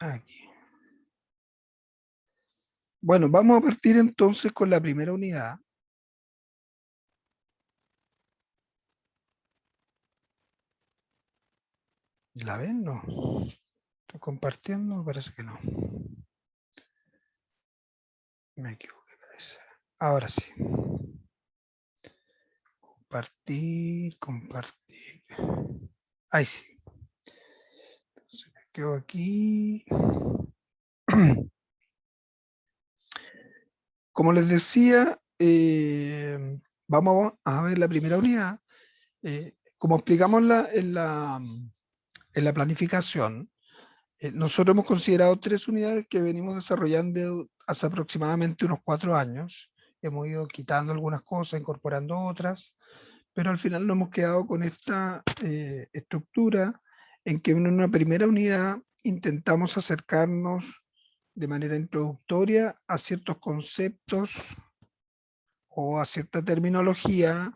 Aquí. Bueno, vamos a partir entonces con la primera unidad. ¿La ven? No. ¿Estoy compartiendo? Me parece que no. Me equivoqué, parece. Ahora sí. Compartir, compartir. Ahí sí. Entonces me quedo aquí. Como les decía, vamos a ver la primera unidad. Como explicamos en la planificación, nosotros hemos considerado 3 unidades que venimos desarrollando hace aproximadamente unos 4 años. Hemos ido quitando algunas cosas, incorporando otras, pero al final nos hemos quedado con esta estructura en que en una primera unidad intentamos acercarnos de manera introductoria a ciertos conceptos o a cierta terminología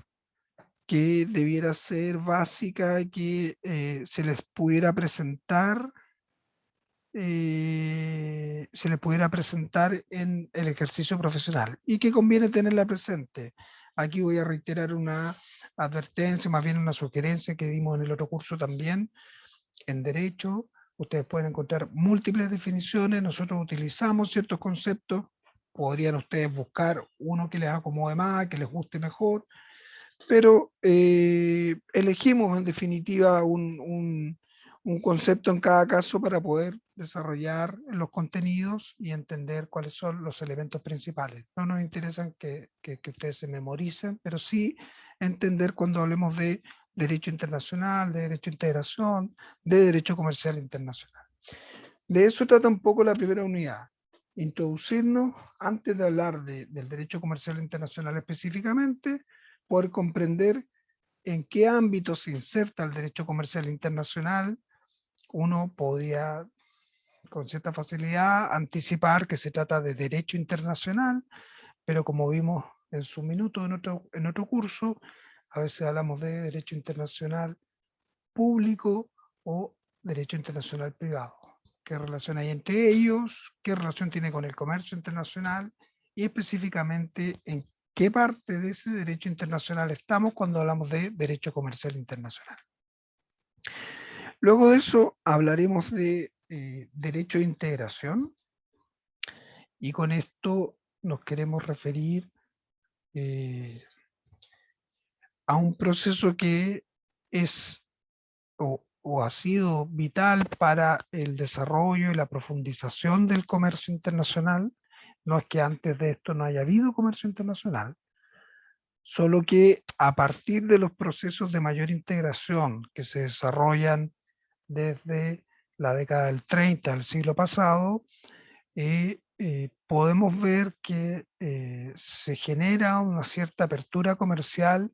que debiera ser básica y que se les pudiera presentar en el ejercicio profesional y que conviene tenerla presente. Aquí voy a reiterar una advertencia, más bien una sugerencia que dimos en el otro curso también. En derecho, ustedes pueden encontrar múltiples definiciones, nosotros utilizamos ciertos conceptos, podrían ustedes buscar uno que les acomode más, que les guste mejor, pero elegimos en definitiva un concepto en cada caso para poder desarrollar los contenidos y entender cuáles son los elementos principales. No nos interesan que ustedes se memoricen, pero sí entender cuando hablemos de derecho internacional, de derecho de integración, de derecho comercial internacional. De eso trata un poco la primera unidad. Introducirnos, antes de hablar del derecho comercial internacional específicamente, poder comprender en qué ámbito se inserta el derecho comercial internacional. Uno podría con cierta facilidad anticipar que se trata de derecho internacional, pero como vimos en su minuto en otro curso, a veces hablamos de derecho internacional público o derecho internacional privado. ¿Qué relación hay entre ellos? ¿Qué relación tiene con el comercio internacional? Y específicamente en qué parte de ese derecho internacional estamos cuando hablamos de derecho comercial internacional. Luego de eso hablaremos de derecho de integración y con esto nos queremos referir a un proceso que es o ha sido vital para el desarrollo y la profundización del comercio internacional. No es que antes de esto no haya habido comercio internacional, solo que a partir de los procesos de mayor integración que se desarrollan desde la década del 30 del siglo pasado, podemos ver que se genera una cierta apertura comercial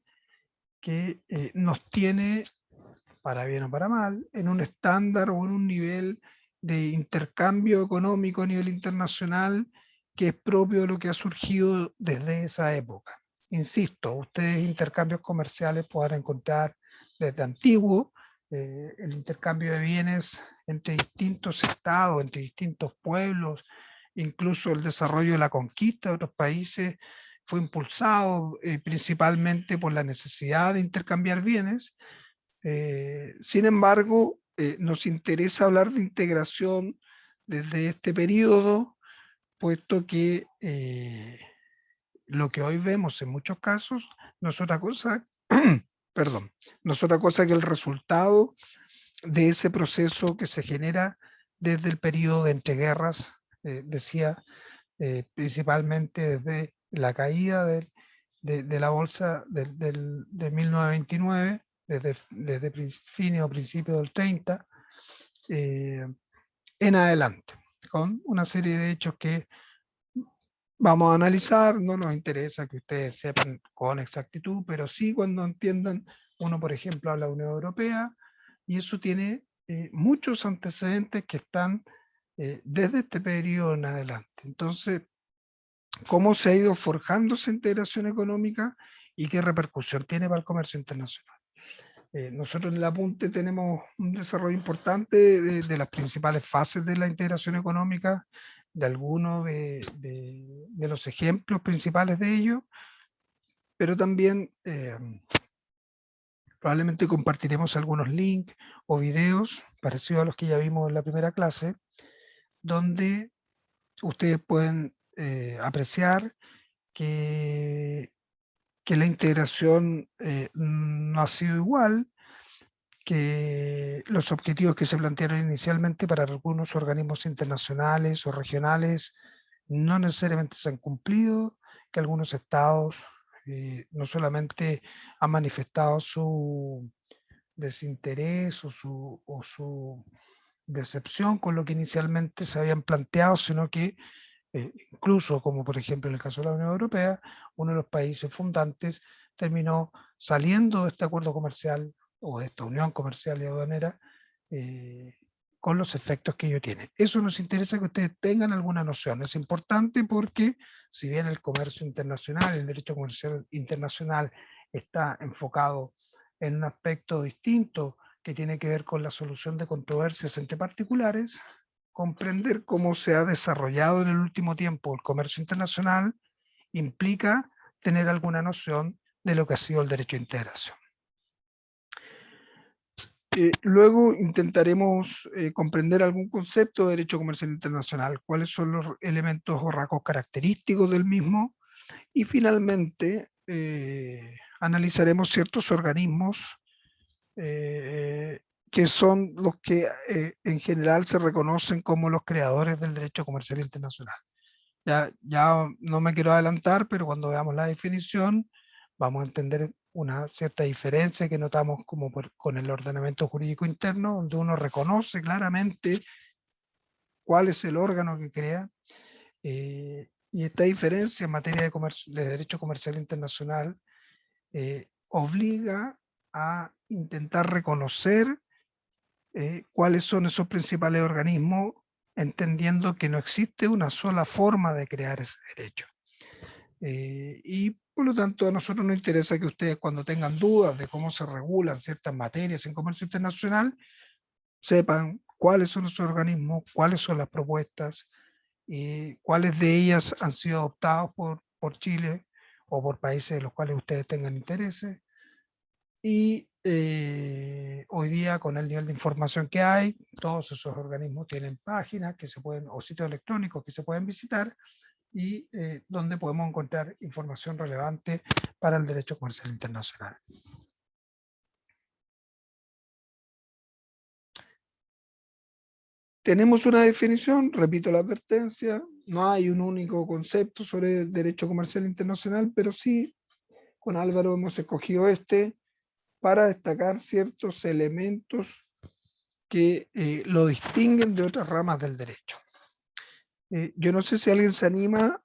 que nos tiene, para bien o para mal, en un estándar o en un nivel de intercambio económico a nivel internacional que es propio de lo que ha surgido desde esa época. Insisto, ustedes intercambios comerciales podrán encontrar desde antiguo, el intercambio de bienes entre distintos estados, entre distintos pueblos, incluso el desarrollo de la conquista de otros países fue impulsado principalmente por la necesidad de intercambiar bienes. Sin embargo, nos interesa hablar de integración desde este periodo, puesto que lo que hoy vemos en muchos casos no es otra cosa, perdón, no es otra cosa que el resultado de ese proceso que se genera desde el periodo de entreguerras, decía, principalmente desde la caída de la bolsa de 1929, desde fines o principios del 30, en adelante, con una serie de hechos que vamos a analizar. No nos interesa que ustedes sepan con exactitud, pero sí cuando entiendan. Uno, por ejemplo, habla de la Unión Europea, y eso tiene muchos antecedentes que están desde este periodo en adelante. Entonces, ¿cómo se ha ido forjando esa integración económica y qué repercusión tiene para el comercio internacional? Nosotros en el apunte tenemos un desarrollo importante de las principales fases de la integración económica, de algunos de los ejemplos principales de ello, pero también probablemente compartiremos algunos links o videos parecidos a los que ya vimos en la primera clase, donde ustedes pueden apreciar que la integración no ha sido igual, que los objetivos que se plantearon inicialmente para algunos organismos internacionales o regionales no necesariamente se han cumplido, que algunos estados no solamente han manifestado su desinterés o su decepción con lo que inicialmente se habían planteado, sino que incluso como por ejemplo en el caso de la Unión Europea, uno de los países fundantes terminó saliendo de este acuerdo comercial o de esta unión comercial y aduanera con los efectos que ello tiene. Eso nos interesa que ustedes tengan alguna noción. Es importante porque si bien el comercio internacional, el derecho comercial internacional está enfocado en un aspecto distinto que tiene que ver con la solución de controversias entre particulares, comprender cómo se ha desarrollado en el último tiempo el comercio internacional implica tener alguna noción de lo que ha sido el derecho de integración. Luego intentaremos comprender algún concepto de derecho comercial internacional, cuáles son los elementos o rasgos característicos del mismo, y finalmente analizaremos ciertos organismos que son los que en general se reconocen como los creadores del derecho comercial internacional. Ya no me quiero adelantar, pero cuando veamos la definición vamos a entender una cierta diferencia que notamos como con el ordenamiento jurídico interno, donde uno reconoce claramente cuál es el órgano que crea, y esta diferencia en materia de derecho comercial internacional obliga a intentar reconocer cuáles son esos principales organismos, entendiendo que no existe una sola forma de crear ese derecho. Y por lo tanto a nosotros nos interesa que ustedes cuando tengan dudas de cómo se regulan ciertas materias en comercio internacional, sepan cuáles son esos organismos, cuáles son las propuestas, y cuáles de ellas han sido adoptadas por Chile o por países de los cuales ustedes tengan intereses. Y hoy día, con el nivel de información que hay, todos esos organismos tienen páginas que se pueden, o sitios electrónicos que se pueden visitar, y donde podemos encontrar información relevante para el derecho comercial internacional. Tenemos una definición, repito la advertencia, no hay un único concepto sobre derecho comercial internacional, pero sí, con Álvaro hemos escogido este para destacar ciertos elementos que lo distinguen de otras ramas del derecho. Yo no sé si alguien se anima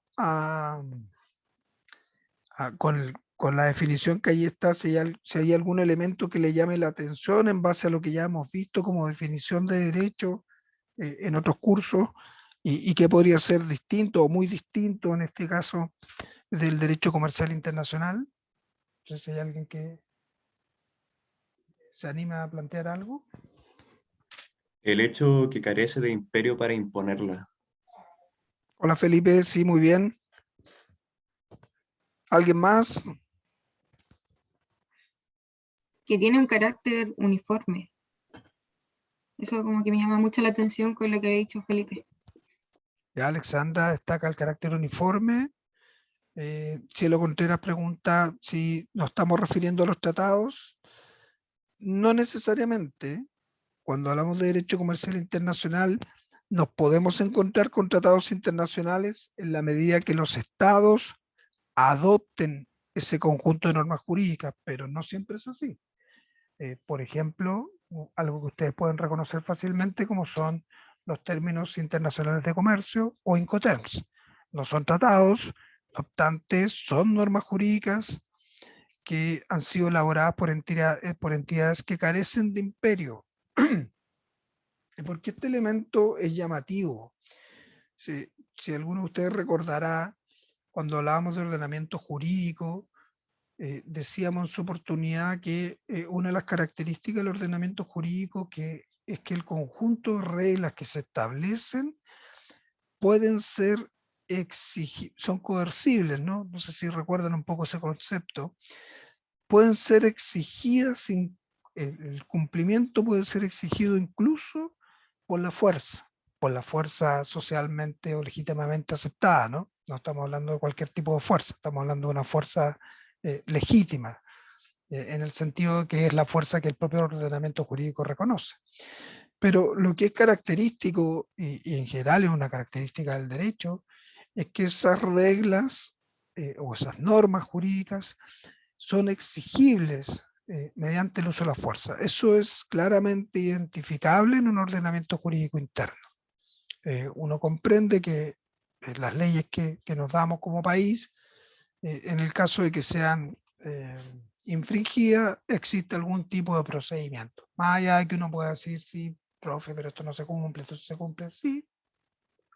con la definición que ahí está, si hay algún elemento que le llame la atención en base a lo que ya hemos visto como definición de derecho en otros cursos, y que podría ser distinto o muy distinto en este caso del derecho comercial internacional. No sé si hay alguien que se anima a plantear algo. El hecho que carece de imperio para imponerla. Hola Felipe, sí, muy bien. ¿Alguien más? Que tiene un carácter uniforme. Eso como que me llama mucho la atención con lo que había dicho Felipe. Ya Alexandra destaca el carácter uniforme. Cielo Contreras pregunta si nos estamos refiriendo a los tratados. No necesariamente. Cuando hablamos de derecho comercial internacional, nos podemos encontrar con tratados internacionales en la medida que los estados adopten ese conjunto de normas jurídicas, pero no siempre es así. Por ejemplo, algo que ustedes pueden reconocer fácilmente como son los términos internacionales de comercio o Incoterms. No son tratados, no obstante, son normas jurídicas que han sido elaboradas por entidades que carecen de imperio. Porque este elemento es llamativo. Si alguno de ustedes recordará, cuando hablábamos de ordenamiento jurídico, decíamos en su oportunidad que una de las características del ordenamiento jurídico es que el conjunto de reglas que se establecen pueden ser son coercibles, ¿no? No sé si recuerdan un poco ese concepto. Pueden ser exigidas, el cumplimiento puede ser exigido incluso por la fuerza socialmente o legítimamente aceptada, ¿no? No estamos hablando de cualquier tipo de fuerza, estamos hablando de una fuerza legítima, en el sentido de que es la fuerza que el propio ordenamiento jurídico reconoce. Pero lo que es característico, y en general es una característica del derecho, es que esas reglas o esas normas jurídicas son exigibles mediante el uso de la fuerza. Eso es claramente identificable en un ordenamiento jurídico interno. Uno comprende que las leyes que nos damos como país, en el caso de que sean infringidas, existe algún tipo de procedimiento. Más allá de que uno pueda decir, sí, profe, pero esto no se cumple, esto se cumple, sí,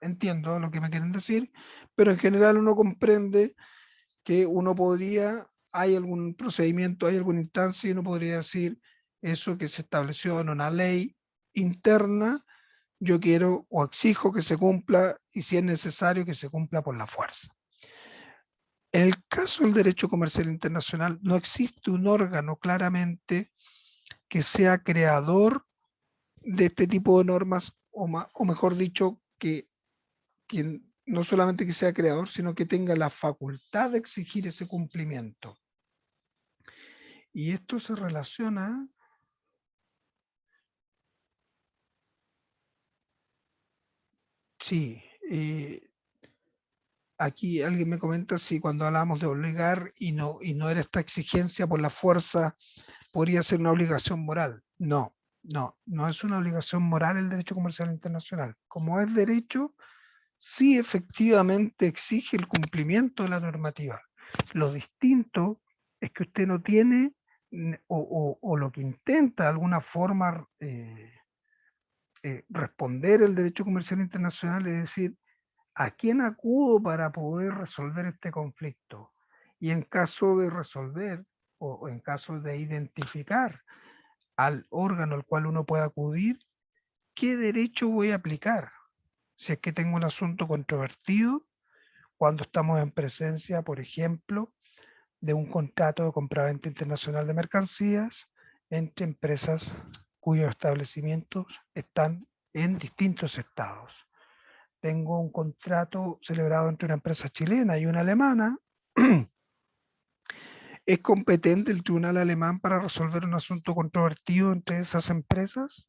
entiendo lo que me quieren decir, pero en general uno comprende que uno podría, hay algún procedimiento, hay alguna instancia y uno podría decir eso que se estableció en una ley interna, yo quiero o exijo que se cumpla y si es necesario que se cumpla por la fuerza. En el caso del derecho comercial internacional no existe un órgano claramente que sea creador de este tipo de normas o mejor dicho, que no solamente que sea creador, sino que tenga la facultad de exigir ese cumplimiento. Y esto se relaciona sí, aquí alguien me comenta si cuando hablamos de obligar y no era esta exigencia por la fuerza, podría ser una obligación moral. No es una obligación moral el derecho comercial internacional. Como es derecho, sí efectivamente exige el cumplimiento de la normativa. Lo distinto es que usted no tiene o lo que intenta de alguna forma responder el derecho comercial internacional, es decir, ¿a quién acudo para poder resolver este conflicto? Y en caso de resolver o en caso de identificar al órgano al cual uno puede acudir, ¿qué derecho voy a aplicar? Si es que tengo un asunto controvertido, cuando estamos en presencia, por ejemplo, de un contrato de compraventa internacional de mercancías entre empresas cuyos establecimientos están en distintos estados. Tengo un contrato celebrado entre una empresa chilena y una alemana. ¿Es competente el tribunal alemán para resolver un asunto controvertido entre esas empresas?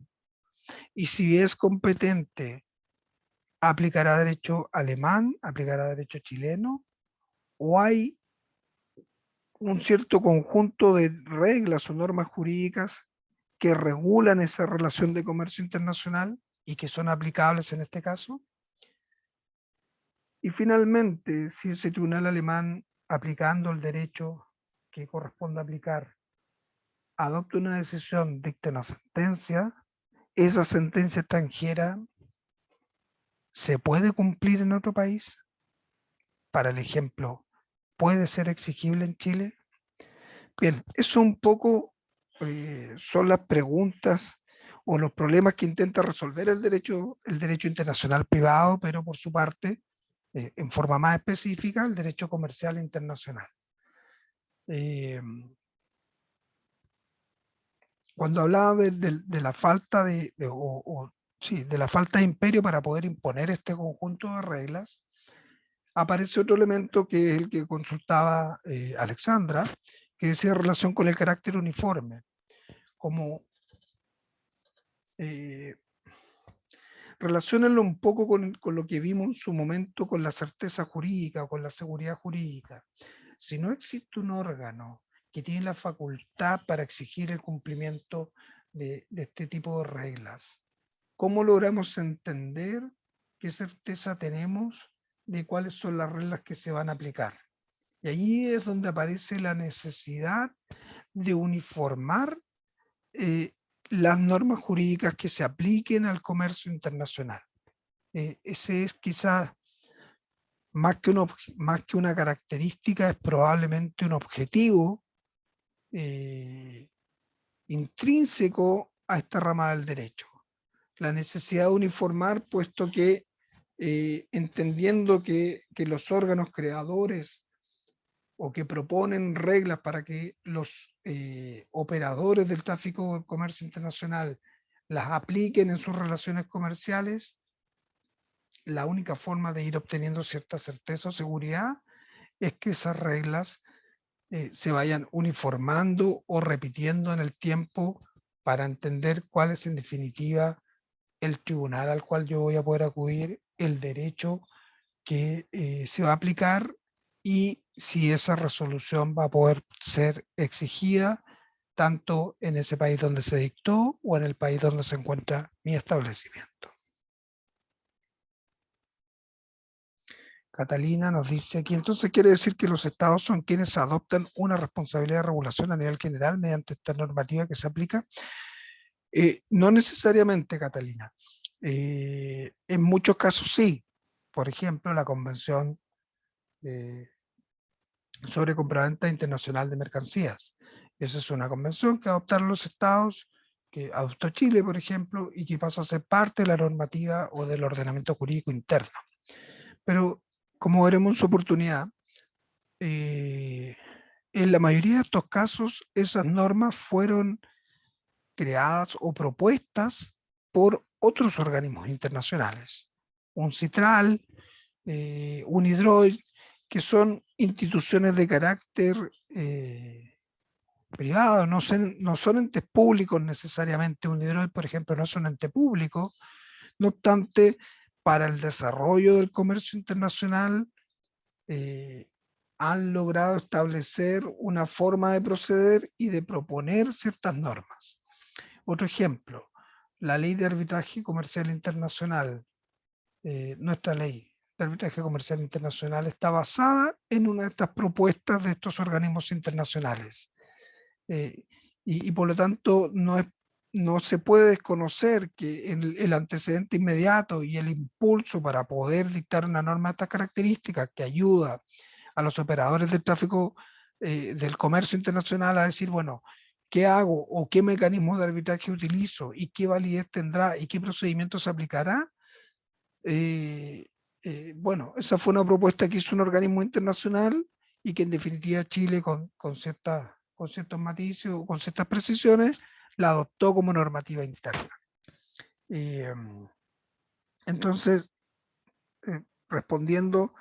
Y si es competente, ¿aplicará derecho alemán? ¿Aplicará derecho chileno? ¿O hay un cierto conjunto de reglas o normas jurídicas que regulan esa relación de comercio internacional y que son aplicables en este caso? Y finalmente, si ese tribunal alemán, aplicando el derecho que corresponde aplicar, adopta una decisión, dicta una sentencia, esa sentencia extranjera se puede cumplir en otro país. Para el ejemplo, ¿puede ser exigible en Chile? Bien, eso un poco son las preguntas o los problemas que intenta resolver el derecho internacional privado, pero por su parte, en forma más específica, el derecho comercial internacional. Cuando hablaba de la falta de la falta de imperio para poder imponer este conjunto de reglas, aparece otro elemento que es el que consultaba Alexandra, que decía relación con el carácter uniforme. Como relaciónenlo un poco con lo que vimos en su momento con la certeza jurídica o con la seguridad jurídica. Si no existe un órgano que tiene la facultad para exigir el cumplimiento de este tipo de reglas, ¿cómo logramos entender qué certeza tenemos de cuáles son las reglas que se van a aplicar? Y ahí es donde aparece la necesidad de uniformar las normas jurídicas que se apliquen al comercio internacional. Ese es quizás, más que una característica, es probablemente un objetivo intrínseco a esta rama del derecho. La necesidad de uniformar, puesto que entendiendo que los órganos creadores o que proponen reglas para que los operadores del tráfico del comercio internacional las apliquen en sus relaciones comerciales, la única forma de ir obteniendo cierta certeza o seguridad es que esas reglas se vayan uniformando o repitiendo en el tiempo para entender cuál es en definitiva el tribunal al cual yo voy a poder acudir, el derecho que se va a aplicar y si esa resolución va a poder ser exigida tanto en ese país donde se dictó o en el país donde se encuentra mi establecimiento. Catalina nos dice aquí, entonces quiere decir que los estados son quienes adoptan una responsabilidad de regulación a nivel general mediante esta normativa que se aplica. No necesariamente, Catalina. En muchos casos sí. Por ejemplo, la Convención sobre Compraventa Internacional de Mercancías. Esa es una convención que adoptaron los estados, que adoptó Chile, por ejemplo, y que pasa a ser parte de la normativa o del ordenamiento jurídico interno. Pero, como veremos en su oportunidad, en la mayoría de estos casos, esas normas fueron creadas o propuestas por otros organismos internacionales. Un CITRAL, un IDROI, que son instituciones de carácter privado, no son entes públicos necesariamente. Un IDROI, por ejemplo, no es un ente público. No obstante, para el desarrollo del comercio internacional, han logrado establecer una forma de proceder y de proponer ciertas normas. Otro ejemplo, la ley de arbitraje comercial internacional, nuestra ley de arbitraje comercial internacional está basada en una de estas propuestas de estos organismos internacionales. Y por lo tanto no se puede desconocer que el antecedente inmediato y el impulso para poder dictar una norma de estas características que ayuda a los operadores del tráfico del comercio internacional a decir, bueno, ¿qué hago o qué mecanismo de arbitraje utilizo y qué validez tendrá y qué procedimiento se aplicará? Bueno, esa fue una propuesta que hizo un organismo internacional y que en definitiva Chile con ciertos matices o con ciertas precisiones la adoptó como normativa interna. Entonces, respondiendo,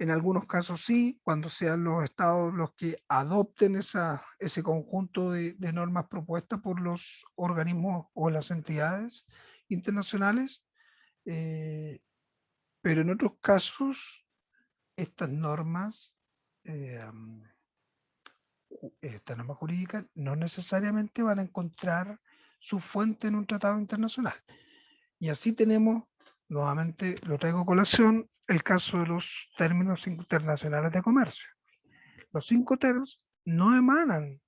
en algunos casos sí, cuando sean los estados los que adopten ese conjunto de normas propuestas por los organismos o las entidades internacionales, pero en otros casos estas normas jurídicas no necesariamente van a encontrar su fuente en un tratado internacional. Y así tenemos, nuevamente lo traigo a colación, el caso de los términos internacionales de comercio. Los 5 términos no emanan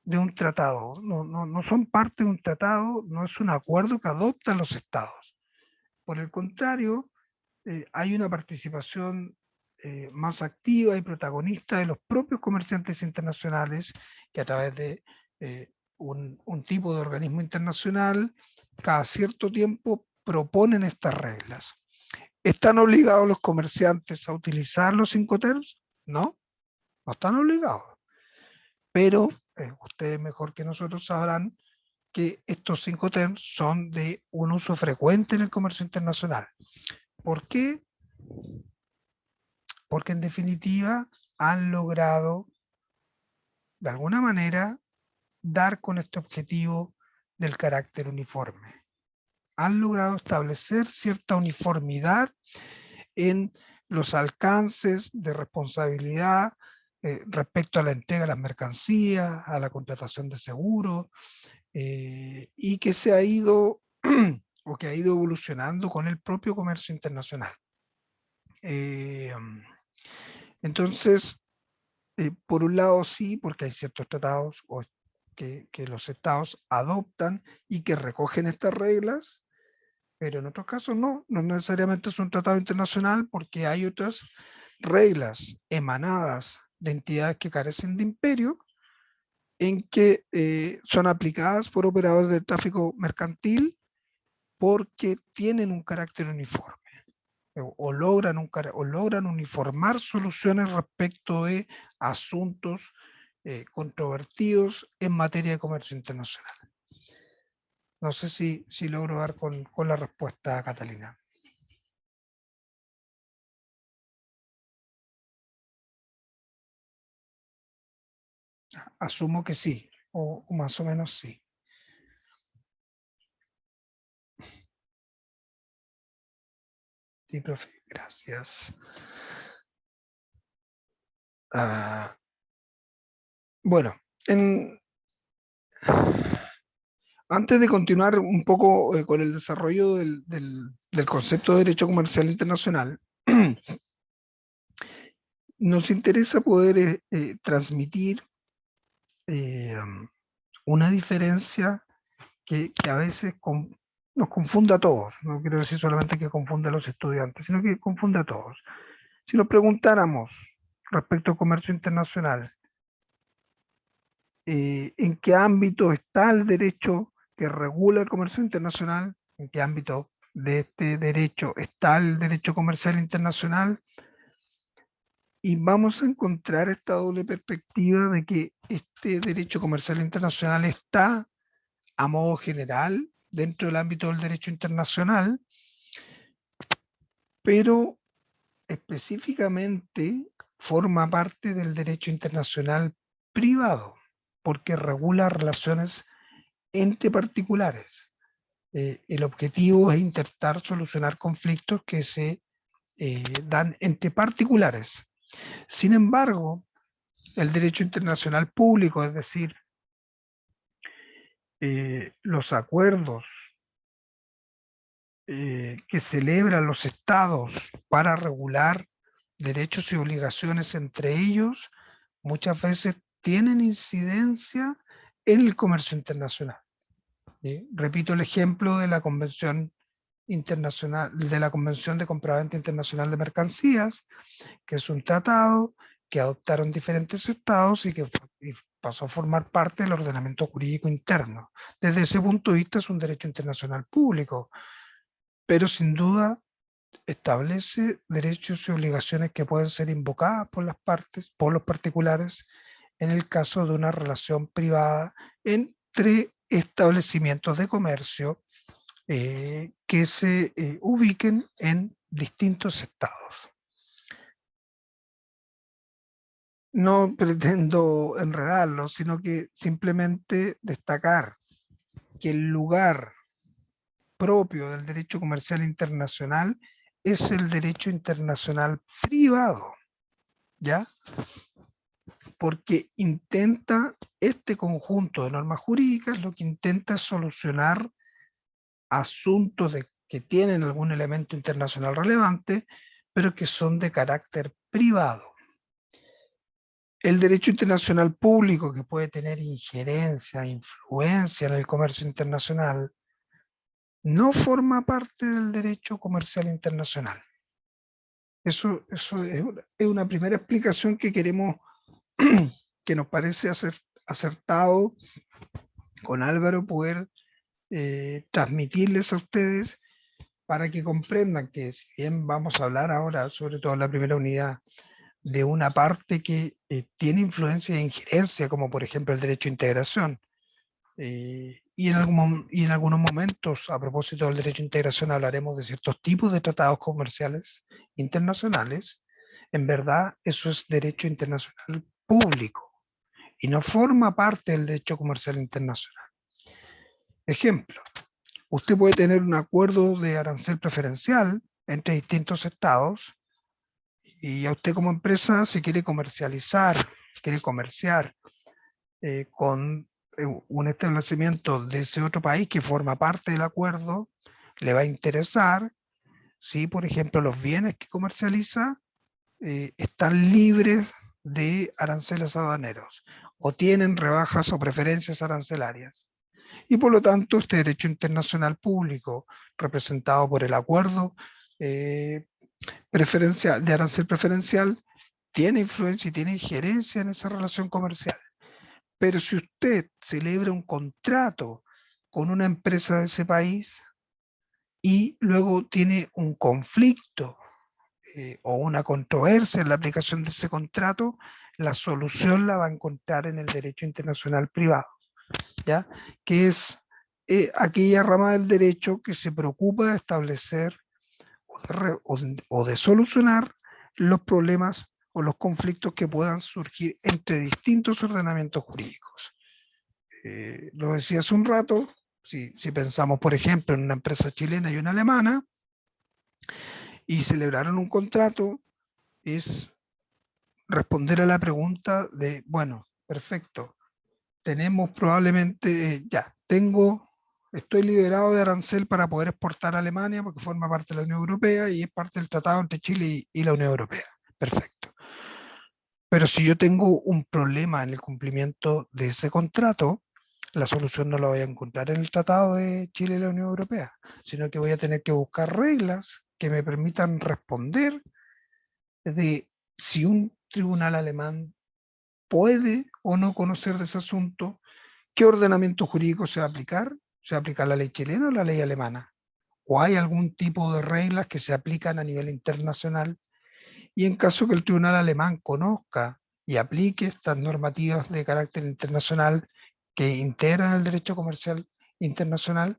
de un tratado, no son parte de un tratado, no es un acuerdo que adoptan los estados. Por el contrario, hay una participación más activa y protagonista de los propios comerciantes internacionales que a través de un tipo de organismo internacional cada cierto tiempo proponen estas reglas. ¿Están obligados los comerciantes a utilizar los 5 términos? No, no están obligados. Pero ustedes mejor que nosotros sabrán que estos 5 términos son de un uso frecuente en el comercio internacional. ¿Por qué? Porque en definitiva han logrado, de alguna manera, dar con este objetivo del carácter uniforme. Han logrado establecer cierta uniformidad en los alcances de responsabilidad respecto a la entrega de las mercancías, a la contratación de seguros, y que se ha ido o que ha ido evolucionando con el propio comercio internacional. Entonces, por un lado sí, porque hay ciertos tratados que los estados adoptan y que recogen estas reglas, pero en otros casos no necesariamente es un tratado internacional porque hay otras reglas emanadas de entidades que carecen de imperio en que son aplicadas por operadores de tráfico mercantil porque tienen un carácter uniforme o logran uniformar soluciones respecto de asuntos controvertidos en materia de comercio internacional. No sé si logro dar con la respuesta, Catalina. Asumo que sí, o más o menos sí. Sí, profe, gracias. Bueno, antes de continuar un poco con el desarrollo del concepto de derecho comercial internacional, nos interesa poder transmitir una diferencia que a veces nos confunde a todos. No quiero decir solamente que confunde a los estudiantes, sino que confunde a todos. Si nos preguntáramos respecto al comercio internacional, ¿en qué ámbito está el derecho que regula el comercio internacional? ¿En qué ámbito de este derecho está el derecho comercial internacional? Y vamos a encontrar esta doble perspectiva de que este derecho comercial internacional está a modo general dentro del ámbito del derecho internacional, pero específicamente forma parte del derecho internacional privado, porque regula relaciones entre particulares. El objetivo es intentar solucionar conflictos que se dan entre particulares. Sin embargo, el derecho internacional público, es decir, los acuerdos que celebran los estados para regular derechos y obligaciones entre ellos, muchas veces tienen incidencia en el comercio internacional. Repito el ejemplo de la Convención Internacional, de la Convención de Compraventa Internacional de Mercancías, que es un tratado que adoptaron diferentes estados y que pasó a formar parte del ordenamiento jurídico interno. Desde ese punto de vista es un derecho internacional público, pero sin duda establece derechos y obligaciones que pueden ser invocadas por las partes, por los particulares, en el caso de una relación privada entre establecimientos de comercio que se ubiquen en distintos estados. No pretendo enredarlo, sino que simplemente destacar que el lugar propio del derecho comercial internacional es el derecho internacional privado, ¿ya? Porque este conjunto de normas jurídicas lo que intenta es solucionar asuntos que tienen algún elemento internacional relevante, pero que son de carácter privado. El derecho internacional público, que puede tener injerencia, influencia en el comercio internacional, no forma parte del derecho comercial internacional. Eso es una primera explicación que queremos, que nos parece acertado con Álvaro poder transmitirles a ustedes para que comprendan que si bien vamos a hablar ahora, sobre todo en la primera unidad, de una parte que tiene influencia e injerencia, como por ejemplo el derecho a integración, y en algunos momentos, a propósito del derecho a integración, hablaremos de ciertos tipos de tratados comerciales internacionales. En verdad, eso es derecho internacional público y no forma parte del derecho comercial internacional. Ejemplo, usted puede tener un acuerdo de arancel preferencial entre distintos estados y a usted como empresa, si quiere comercializar, quiere comerciar con un establecimiento de ese otro país que forma parte del acuerdo, le va a interesar si, por ejemplo, los bienes que comercializa están libres de aranceles aduaneros o tienen rebajas o preferencias arancelarias. Y por lo tanto, este derecho internacional público, representado por el acuerdo de arancel preferencial, tiene influencia y tiene injerencia en esa relación comercial. Pero si usted celebra un contrato con una empresa de ese país y luego tiene un conflicto o una controversia en la aplicación de ese contrato, la solución la va a encontrar en el derecho internacional privado, ¿ya? Que es aquella rama del derecho que se preocupa de establecer o de solucionar los problemas o los conflictos que puedan surgir entre distintos ordenamientos jurídicos. Lo decía hace un rato, si pensamos, por ejemplo, en una empresa chilena y una alemana, y celebraron un contrato, es responder a la pregunta de, bueno, perfecto, tenemos probablemente, estoy liberado de arancel para poder exportar a Alemania porque forma parte de la Unión Europea y es parte del tratado entre Chile y la Unión Europea. Perfecto. Pero si yo tengo un problema en el cumplimiento de ese contrato, la solución no la voy a encontrar en el tratado de Chile y la Unión Europea, sino que voy a tener que buscar reglas que me permitan responder de si un tribunal alemán puede o no conocer de ese asunto, qué ordenamiento jurídico se va a aplicar, se va a aplicar la ley chilena o la ley alemana, o hay algún tipo de reglas que se aplican a nivel internacional, y en caso que el tribunal alemán conozca y aplique estas normativas de carácter internacional que integran el derecho comercial internacional,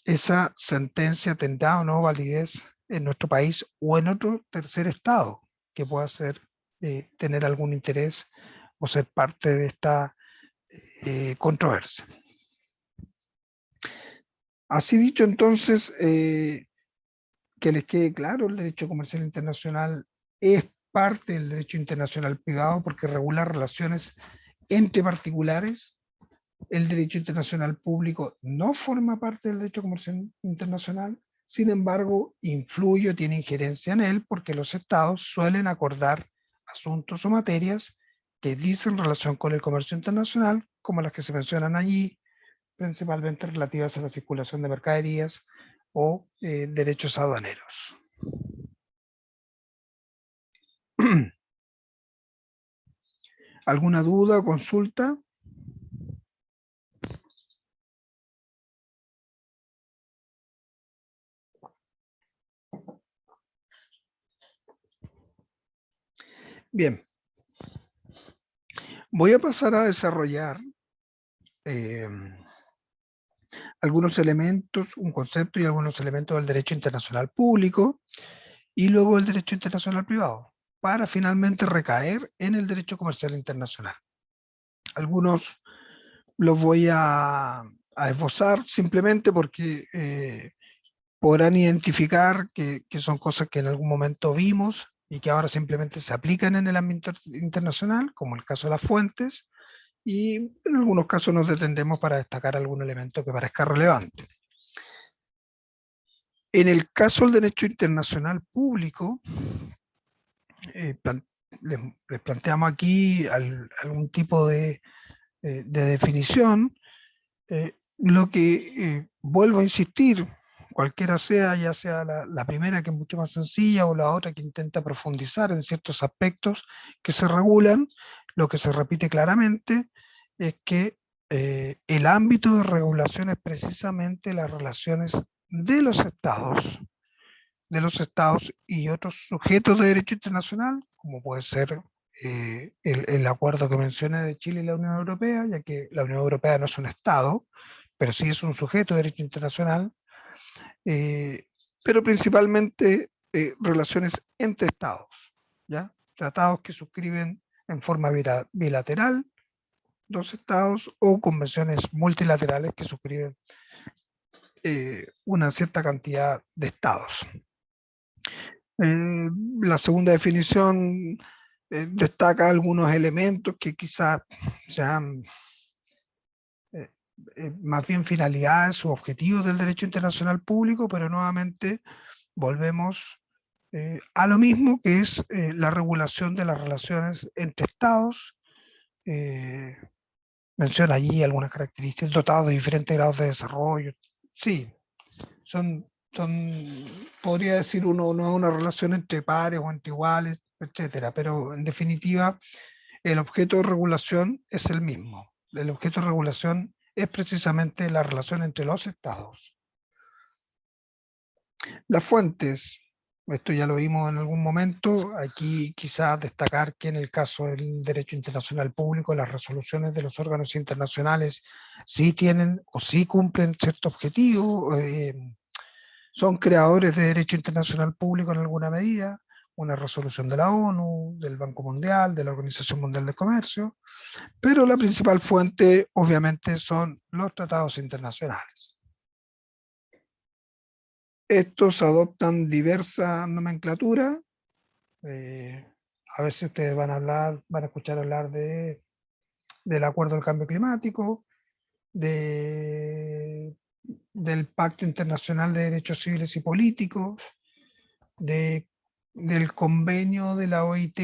esa sentencia tendrá o no validez en nuestro país o en otro tercer estado que pueda tener algún interés o ser parte de esta controversia. Así dicho, entonces, que les quede claro, el derecho comercial internacional es parte del derecho internacional privado porque regula relaciones entre particulares. El derecho internacional público no forma parte del derecho comercial internacional, sin embargo, influye o tiene injerencia en él porque los estados suelen acordar asuntos o materias que dicen relación con el comercio internacional, como las que se mencionan allí, principalmente relativas a la circulación de mercaderías o derechos aduaneros. ¿Alguna duda o consulta? Bien. Voy a pasar a desarrollar algunos elementos, un concepto y algunos elementos del derecho internacional público y luego el derecho internacional privado, para finalmente recaer en el derecho comercial internacional. Algunos los voy a esbozar simplemente porque podrán identificar que son cosas que en algún momento vimos y que ahora simplemente se aplican en el ámbito internacional, como el caso de las fuentes, y en algunos casos nos detendremos para destacar algún elemento que parezca relevante. En el caso del derecho internacional público, les planteamos aquí algún tipo de definición, lo que vuelvo a insistir, cualquiera sea, ya sea la primera que es mucho más sencilla o la otra que intenta profundizar en ciertos aspectos que se regulan, lo que se repite claramente es que el ámbito de regulación es precisamente las relaciones de los estados y otros sujetos de derecho internacional, como puede ser el acuerdo que mencioné de Chile y la Unión Europea, ya que la Unión Europea no es un estado, pero sí es un sujeto de derecho internacional, pero principalmente relaciones entre estados, ¿ya? Tratados que suscriben en forma bilateral dos estados o convenciones multilaterales que suscriben una cierta cantidad de estados. La segunda definición destaca algunos elementos que quizás sean más bien finalidades o objetivos del derecho internacional público, pero nuevamente volvemos a lo mismo, que es la regulación de las relaciones entre estados. Menciona allí algunas características, dotados de diferentes grados de desarrollo. Sí, podría decir uno, no es una relación entre pares o entre iguales, etcétera, pero en definitiva el objeto de regulación es el mismo. El objeto de regulación es precisamente la relación entre los estados. Las fuentes, esto ya lo vimos en algún momento, aquí quizás destacar que en el caso del derecho internacional público, las resoluciones de los órganos internacionales sí tienen o sí cumplen cierto objetivo, son creadores de derecho internacional público en alguna medida, una resolución de la ONU, del Banco Mundial, de la Organización Mundial de Comercio, pero la principal fuente obviamente son los tratados internacionales. Estos adoptan diversa nomenclatura. A veces ustedes van a escuchar hablar del Acuerdo del Cambio Climático, del Pacto Internacional de Derechos Civiles y Políticos, del convenio de la OIT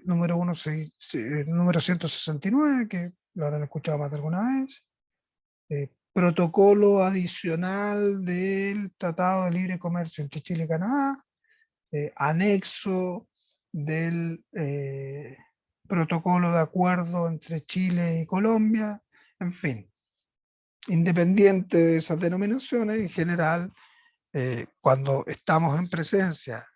número 169, que lo habrán escuchado más de alguna vez, protocolo adicional del Tratado de Libre Comercio entre Chile y Canadá, anexo del protocolo de acuerdo entre Chile y Colombia, en fin. Independiente de esas denominaciones, en general, cuando estamos en presencia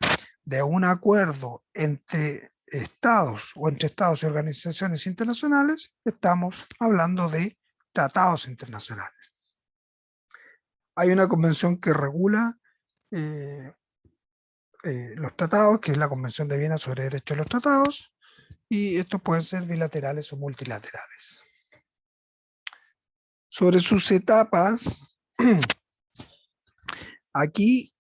de un acuerdo entre estados o entre estados y organizaciones internacionales, estamos hablando de tratados internacionales. Hay una convención que regula los tratados, que es la Convención de Viena sobre Derechos de los Tratados, y estos pueden ser bilaterales o multilaterales. Sobre sus etapas, aquí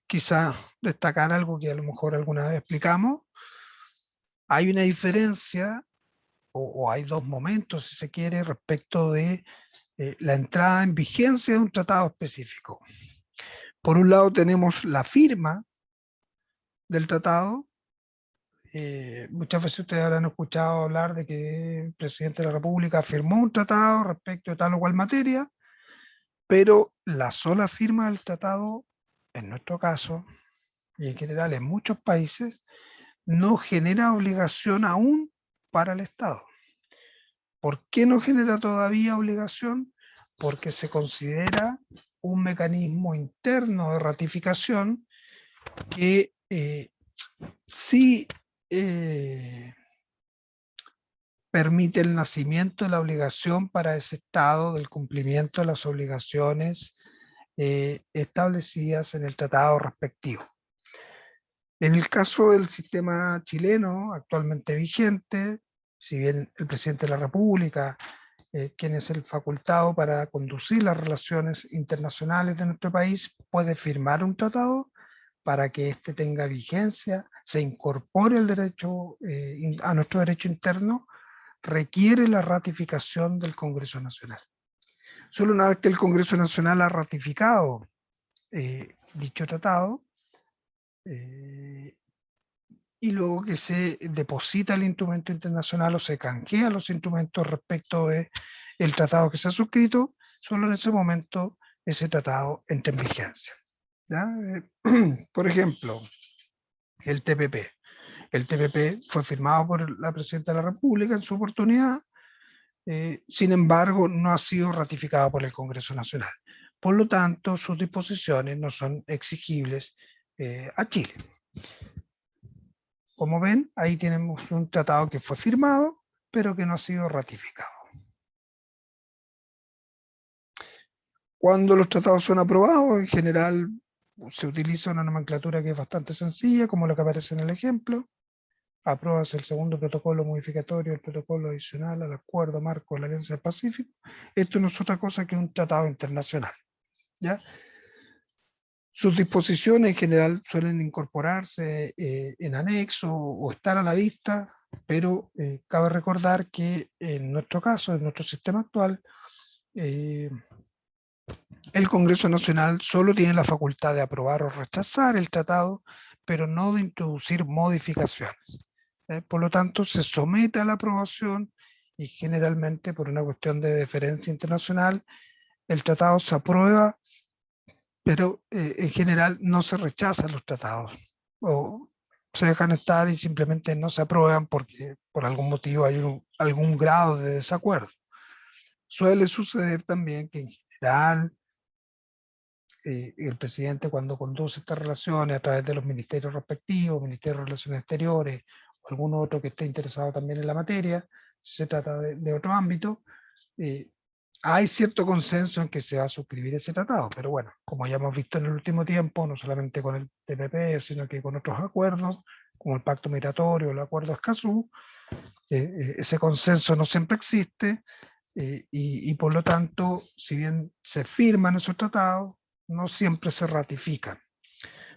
quizá destacar algo que a lo mejor alguna vez explicamos. Hay una diferencia, o hay dos momentos, si se quiere, respecto de la entrada en vigencia de un tratado específico. Por un lado tenemos la firma del tratado. Muchas veces ustedes habrán escuchado hablar de que el presidente de la República firmó un tratado respecto de tal o cual materia, pero la sola firma del tratado, en nuestro caso, y en general en muchos países, no genera obligación aún para el Estado. ¿Por qué no genera todavía obligación? Porque se considera un mecanismo interno de ratificación que sí permite el nacimiento de la obligación para ese Estado del cumplimiento de las obligaciones establecidas en el tratado respectivo. En el caso del sistema chileno actualmente vigente, si bien el presidente de la República, quien es el facultado para conducir las relaciones internacionales de nuestro país, puede firmar un tratado para que éste tenga vigencia, se incorpore el derecho, a nuestro derecho interno, requiere la ratificación del Congreso Nacional. Solo una vez que el Congreso Nacional ha ratificado dicho tratado, y luego que se deposita el instrumento internacional o se canjea los instrumentos respecto del tratado que se ha suscrito, solo en ese momento ese tratado entra en vigencia. ¿Ya? Por ejemplo, el TPP. El TPP fue firmado por la Presidenta de la República en su oportunidad, sin embargo no ha sido ratificado por el Congreso Nacional. Por lo tanto, sus disposiciones no son exigibles a Chile. Como ven, ahí tenemos un tratado que fue firmado, pero que no ha sido ratificado. Cuando los tratados son aprobados, en general se utiliza una nomenclatura que es bastante sencilla, como la que aparece en el ejemplo. Apruebas el segundo protocolo modificatorio, el protocolo adicional al acuerdo marco de la Alianza del Pacífico. Esto no es otra cosa que un tratado internacional, ¿ya? Sus disposiciones en general suelen incorporarse en anexo o estar a la vista, pero cabe recordar que en nuestro caso, en nuestro sistema actual, el Congreso Nacional solo tiene la facultad de aprobar o rechazar el tratado, pero no de introducir modificaciones. Por lo tanto, se somete a la aprobación y generalmente por una cuestión de deferencia internacional, el tratado se aprueba, pero en general no se rechazan los tratados. se dejan estar y simplemente no se aprueban porque por algún motivo hay algún grado de desacuerdo. Suele suceder también que en general el presidente, cuando conduce estas relaciones a través de los ministerios respectivos, Ministerio de Relaciones Exteriores o algún otro que esté interesado también en la materia, si se trata de otro ámbito, hay cierto consenso en que se va a suscribir ese tratado, pero bueno, como ya hemos visto en el último tiempo, no solamente con el TPP, sino que con otros acuerdos, como el Pacto Migratorio, el Acuerdo Escazú, ese consenso no siempre existe, y por lo tanto, si bien se firman esos tratados, no siempre se ratifican.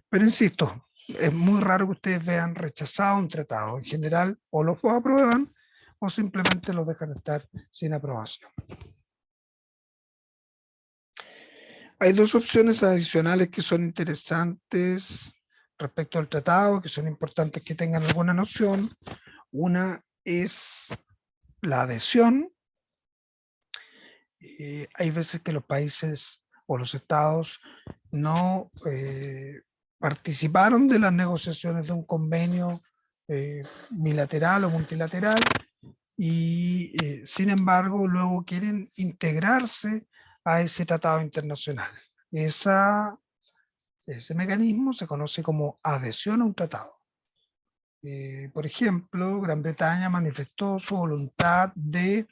Pero insisto, es muy raro que ustedes vean rechazado un tratado. En general, o los aprueban o simplemente los dejan estar sin aprobación. Hay dos opciones adicionales que son interesantes respecto al tratado, que son importantes que tengan alguna noción. Una es la adhesión. Hay veces que los países o los estados no participaron de las negociaciones de un convenio bilateral o multilateral y sin embargo luego quieren integrarse a ese tratado internacional. Ese mecanismo se conoce como adhesión a un tratado. Por ejemplo, Gran Bretaña manifestó su voluntad de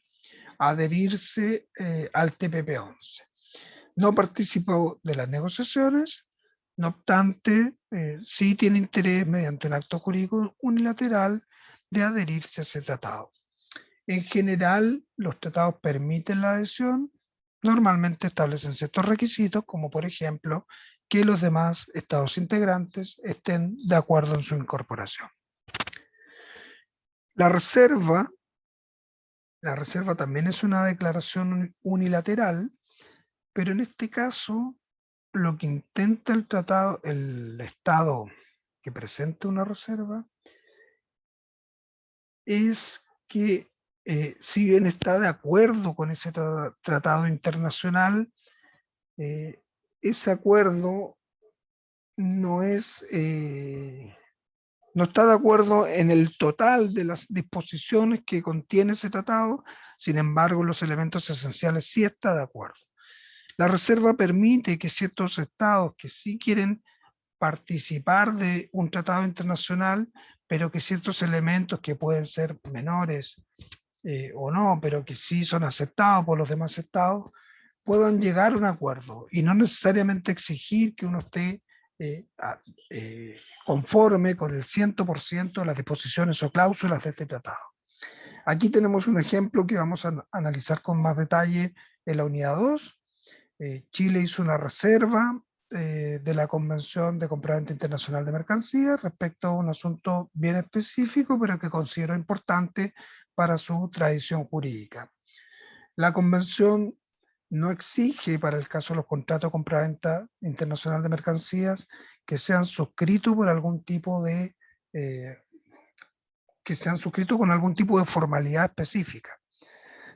adherirse al TPP-11. No participó de las negociaciones, no obstante, sí tiene interés mediante un acto jurídico unilateral de adherirse a ese tratado. En general, los tratados permiten la adhesión, normalmente establecen ciertos requisitos, como por ejemplo, que los demás estados integrantes estén de acuerdo en su incorporación. La reserva también es una declaración unilateral, pero en este caso, lo que intenta el tratado, el Estado que presenta una reserva, es que si bien está de acuerdo con ese tratado internacional, ese acuerdo no está de acuerdo en el total de las disposiciones que contiene ese tratado, sin embargo, los elementos esenciales sí está de acuerdo. La reserva permite que ciertos estados que sí quieren participar de un tratado internacional, pero que ciertos elementos que pueden ser menores o no, pero que sí son aceptados por los demás estados, puedan llegar a un acuerdo y no necesariamente exigir que uno esté conforme con el 100% de las disposiciones o cláusulas de este tratado. Aquí tenemos un ejemplo que vamos a analizar con más detalle en la unidad 2. Chile hizo una reserva de la Convención de Compraventa Internacional de Mercancías respecto a un asunto bien específico, pero que considero importante para su tradición jurídica. La Convención no exige para el caso de los contratos de compraventa internacional de mercancías que sean suscritos por algún tipo de con algún tipo de formalidad específica.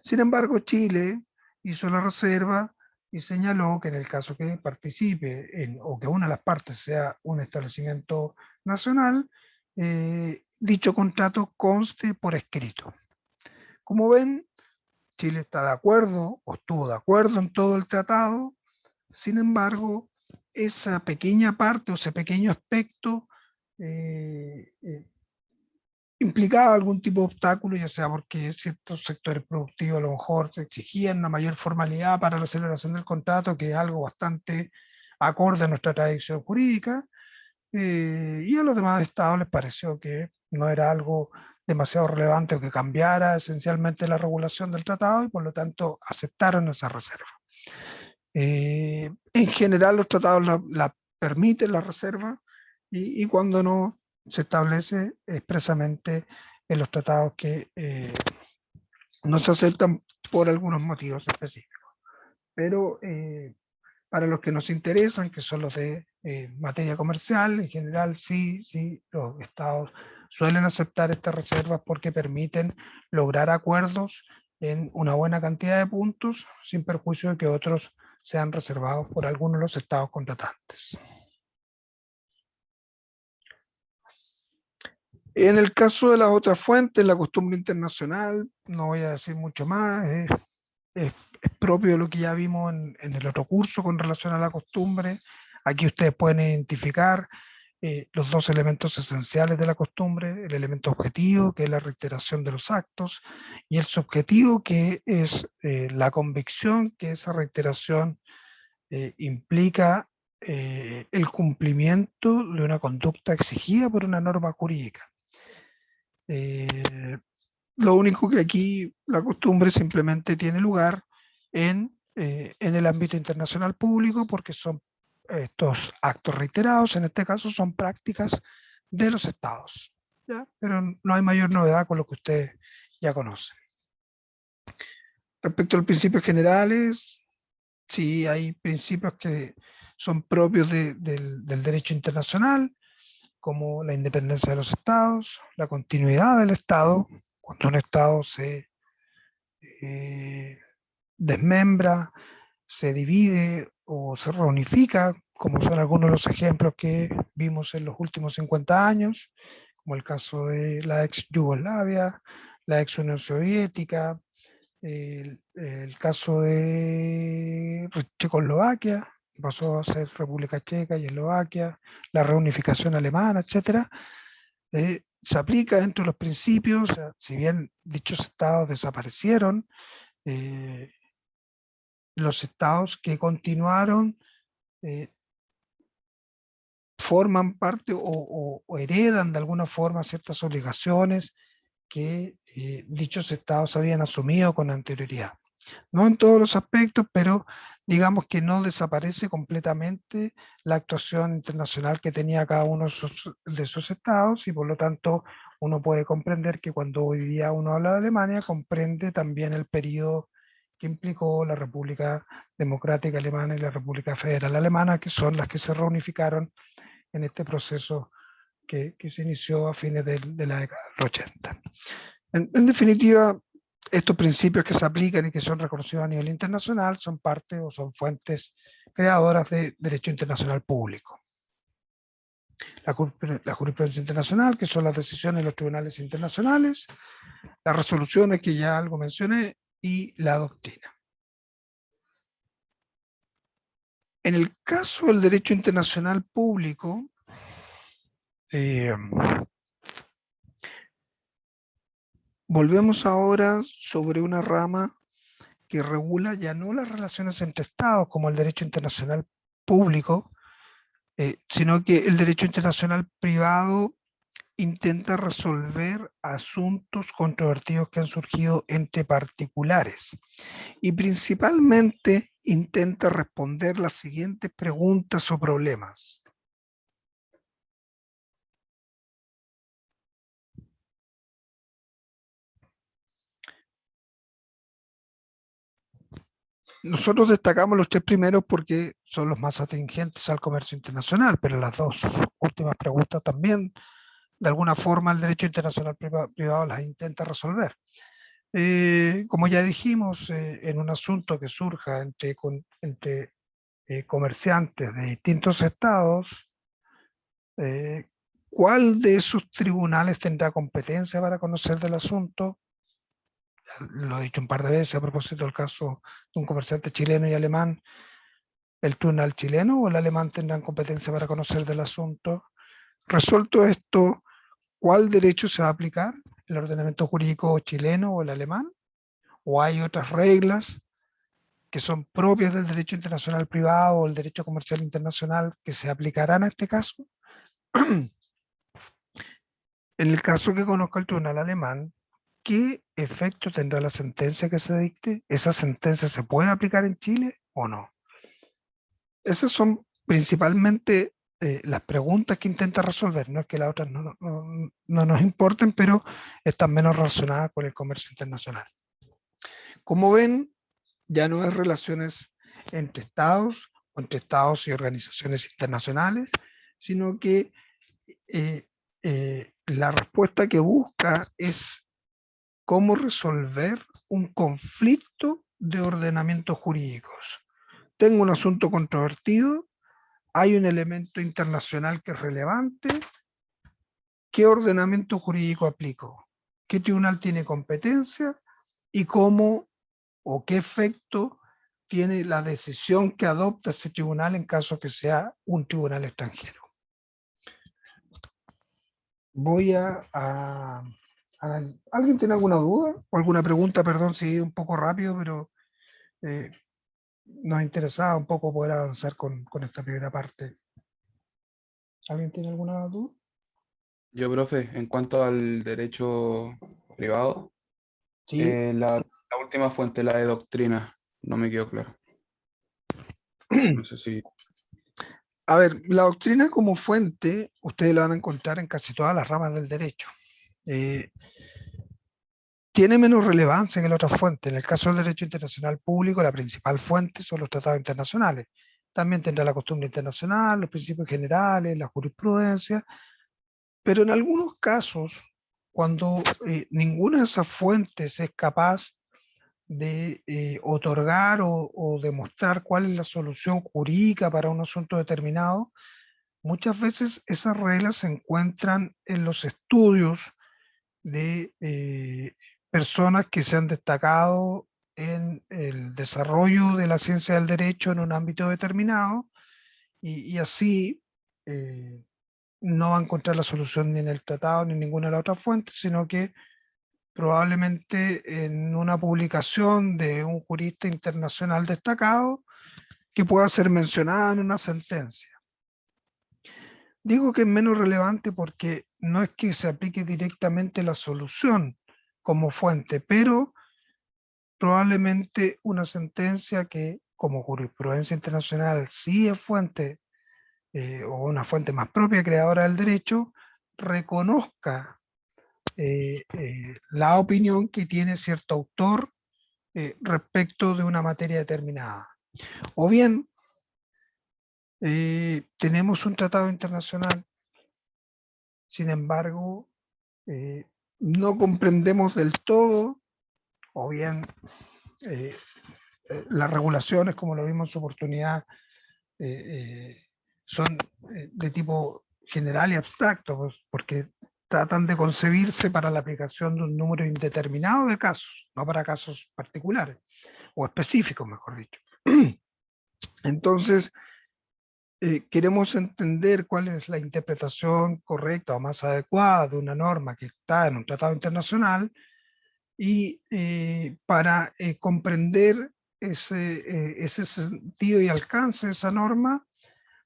Sin embargo, Chile hizo la reserva y señaló que en el caso que participe o que una de las partes sea un establecimiento nacional, dicho contrato conste por escrito. Como ven, Chile está de acuerdo o estuvo de acuerdo en todo el tratado, sin embargo, esa pequeña parte o ese pequeño aspecto implicaba algún tipo de obstáculo, ya sea porque ciertos sectores productivos a lo mejor exigían una mayor formalidad para la celebración del contrato, que es algo bastante acorde a nuestra tradición jurídica, y a los demás estados les pareció que no era algo demasiado relevante o que cambiara esencialmente la regulación del tratado y por lo tanto aceptaron esa reserva. En general los tratados la permiten la reserva y cuando no se establece expresamente en los tratados que no se aceptan por algunos motivos específicos. Pero para los que nos interesan, que son los de materia comercial, en general sí, los estados suelen aceptar estas reservas porque permiten lograr acuerdos en una buena cantidad de puntos, sin perjuicio de que otros sean reservados por algunos de los estados contratantes. En el caso de las otras fuentes, la costumbre internacional, no voy a decir mucho más, es propio de lo que ya vimos en el otro curso con relación a la costumbre. Aquí ustedes pueden identificar los dos elementos esenciales de la costumbre, el elemento objetivo, que es la reiteración de los actos, y el subjetivo, que es la convicción que esa reiteración implica el cumplimiento de una conducta exigida por una norma jurídica. Lo único que aquí la costumbre simplemente tiene lugar en el ámbito internacional público, porque son estos actos reiterados, en este caso son prácticas de los estados, ¿ya? Pero no hay mayor novedad con lo que ustedes ya conocen. Respecto a los principios generales, sí hay principios que son propios del derecho internacional, como la independencia de los estados, la continuidad del estado, cuando un estado se desmembra, se divide o se reunifica, como son algunos de los ejemplos que vimos en los últimos 50 años, como el caso de la ex Yugoslavia, la ex Unión Soviética, el caso de Checoslovaquia, que pasó a ser República Checa y Eslovaquia, la reunificación alemana, etcétera. Se aplica dentro de los principios, o sea, si bien dichos estados desaparecieron, los estados que continuaron forman parte o heredan de alguna forma ciertas obligaciones que dichos estados habían asumido con anterioridad. No en todos los aspectos, pero digamos que no desaparece completamente la actuación internacional que tenía cada uno de sus estados, y por lo tanto uno puede comprender que cuando hoy día uno habla de Alemania, comprende también el periodo que implicó la República Democrática Alemana y la República Federal Alemana, que son las que se reunificaron en este proceso que se inició a fines de la década del 80. En definitiva, estos principios que se aplican y que son reconocidos a nivel internacional son parte o son fuentes creadoras de derecho internacional público. La jurisprudencia internacional, que son las decisiones de los tribunales internacionales, las resoluciones que ya algo mencioné, y la doctrina. En el caso del derecho internacional público, volvemos ahora sobre una rama que regula ya no las relaciones entre estados como el derecho internacional público, sino que el derecho internacional privado intenta resolver asuntos controvertidos que han surgido entre particulares, y principalmente intenta responder las siguientes preguntas o problemas. Nosotros destacamos los tres primeros porque son los más atingentes al comercio internacional, pero las dos últimas preguntas también, de alguna forma, el derecho internacional privado las intenta resolver. Como ya dijimos, en un asunto que surja entre comerciantes de distintos estados, ¿cuál de esos tribunales tendrá competencia para conocer del asunto? Lo he dicho un par de veces a propósito del caso de un comerciante chileno y alemán. ¿El tribunal chileno o el alemán tendrán competencia para conocer del asunto? Resuelto esto, ¿cuál derecho se va a aplicar? ¿El ordenamiento jurídico chileno o el alemán? ¿O hay otras reglas que son propias del derecho internacional privado o el derecho comercial internacional que se aplicarán a este caso? En el caso que conozca el tribunal alemán, ¿qué efecto tendrá la sentencia que se dicte? ¿Esa sentencia se puede aplicar en Chile o no? Esas son principalmente las preguntas que intenta resolver. No es que las otras no nos importen, pero están menos relacionadas con el comercio internacional. Como ven, ya no es relaciones entre estados o entre estados y organizaciones internacionales, sino que la respuesta que busca es cómo resolver un conflicto de ordenamientos jurídicos. Tengo un asunto controvertido, hay un elemento internacional que es relevante, ¿qué ordenamiento jurídico aplico? ¿Qué tribunal tiene competencia? ¿Y cómo o qué efecto tiene la decisión que adopta ese tribunal en caso que sea un tribunal extranjero? Voy ¿alguien tiene alguna duda o alguna pregunta? Perdón si un poco rápido, pero nos interesaba un poco poder avanzar con esta primera parte. ¿Alguien tiene alguna duda? Yo, profe, en cuanto al derecho privado, Sí. la última fuente, la de doctrina, no me quedó claro. No sé si... A ver, la doctrina como fuente, ustedes la van a encontrar en casi todas las ramas del derecho. Tiene menos relevancia que la otra fuente. En el caso del derecho internacional público, la principal fuente son los tratados internacionales. También tendrá la costumbre internacional, los principios generales, la jurisprudencia, pero en algunos casos, cuando ninguna de esas fuentes es capaz de otorgar o demostrar cuál es la solución jurídica para un asunto determinado, muchas veces esas reglas se encuentran en los estudios de personas que se han destacado en el desarrollo de la ciencia del derecho en un ámbito determinado y así no va a encontrar la solución ni en el tratado ni en ninguna de las otras fuentes, sino que probablemente en una publicación de un jurista internacional destacado que pueda ser mencionada en una sentencia. Digo que es menos relevante porque no es que se aplique directamente la solución como fuente, pero probablemente una sentencia que como jurisprudencia internacional sí es fuente o una fuente más propia creadora del derecho, reconozca la opinión que tiene cierto autor respecto de una materia determinada. O bien, tenemos un tratado internacional, sin embargo, no comprendemos del todo, o bien las regulaciones, como lo vimos en su oportunidad, son de tipo general y abstracto, pues, porque tratan de concebirse para la aplicación de un número indeterminado de casos, no para casos particulares, o específicos, mejor dicho. Entonces, queremos entender cuál es la interpretación correcta o más adecuada de una norma que está en un tratado internacional y para comprender ese sentido y alcance de esa norma,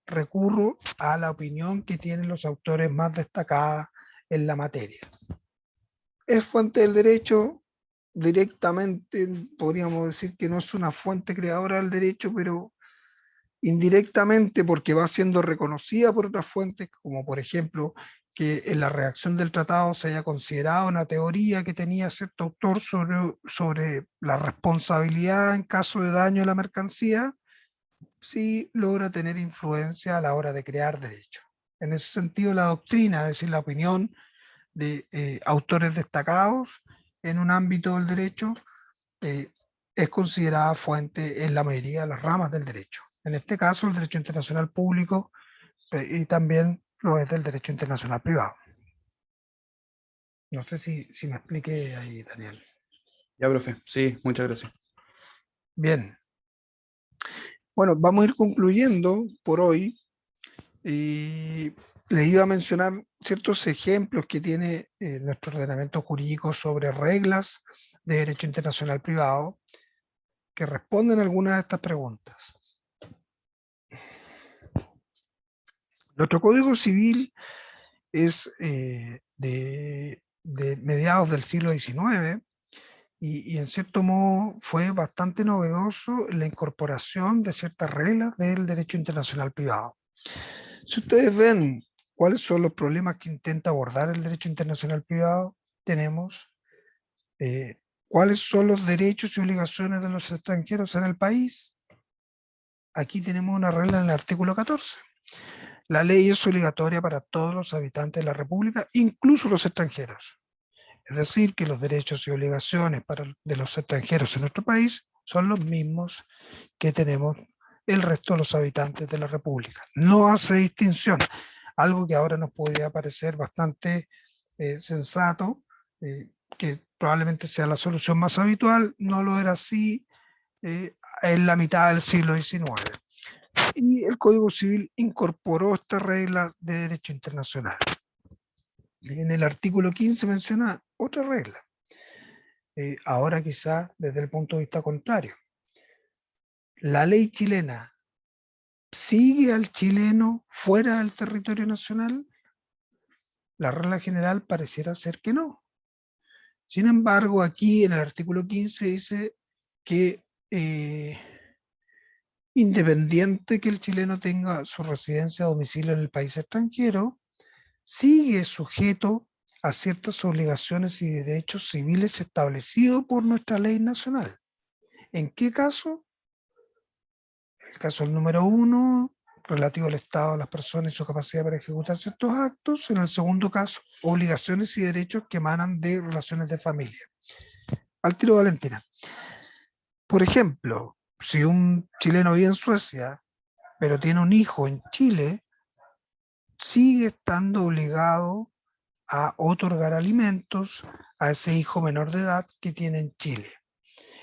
recurro a la opinión que tienen los autores más destacadas en la materia. ¿Es fuente del derecho? Directamente podríamos decir que no es una fuente creadora del derecho, pero indirectamente porque va siendo reconocida por otras fuentes, como por ejemplo que en la redacción del tratado se haya considerado una teoría que tenía cierto autor sobre la responsabilidad en caso de daño a la mercancía, sí logra tener influencia a la hora de crear derecho. En ese sentido, la doctrina, es decir, la opinión de autores destacados en un ámbito del derecho, es considerada fuente en la mayoría de las ramas del derecho. En este caso, el derecho internacional público y también lo es del derecho internacional privado. No sé si me expliqué ahí, Daniel. Ya, profe. Sí, muchas gracias. Bien. Bueno, vamos a ir concluyendo por hoy. Y les iba a mencionar ciertos ejemplos que tiene nuestro ordenamiento jurídico sobre reglas de derecho internacional privado que responden a algunas de estas preguntas. Nuestro Código Civil es de mediados del siglo XIX y en cierto modo fue bastante novedoso en la incorporación de ciertas reglas del derecho internacional privado. Si ustedes ven cuáles son los problemas que intenta abordar el derecho internacional privado, tenemos cuáles son los derechos y obligaciones de los extranjeros en el país. Aquí tenemos una regla en el artículo 14. La ley es obligatoria para todos los habitantes de la República, incluso los extranjeros. Es decir, que los derechos y obligaciones de los extranjeros en nuestro país son los mismos que tenemos el resto de los habitantes de la República. No hace distinción. algo que ahora nos podría parecer bastante sensato, que probablemente sea la solución más habitual, no lo era así en la mitad del siglo XIX. Y el Código Civil incorporó estas reglas de derecho internacional. En el artículo 15 menciona otra regla, ahora quizás desde el punto de vista contrario. La ley chilena sigue al chileno fuera del territorio nacional. La regla general pareciera ser que no. Sin embargo, aquí en el artículo 15 dice que independiente que el chileno tenga su residencia o domicilio en el país extranjero, sigue sujeto a ciertas obligaciones y derechos civiles establecidos por nuestra ley nacional. ¿En qué caso? El caso número 1, relativo al estado de las personas y su capacidad para ejecutar ciertos actos. En el segundo caso, obligaciones y derechos que emanan de relaciones de familia. Al tiro, Valentina. Por ejemplo, si un chileno vive en Suecia, pero tiene un hijo en Chile, sigue estando obligado a otorgar alimentos a ese hijo menor de edad que tiene en Chile.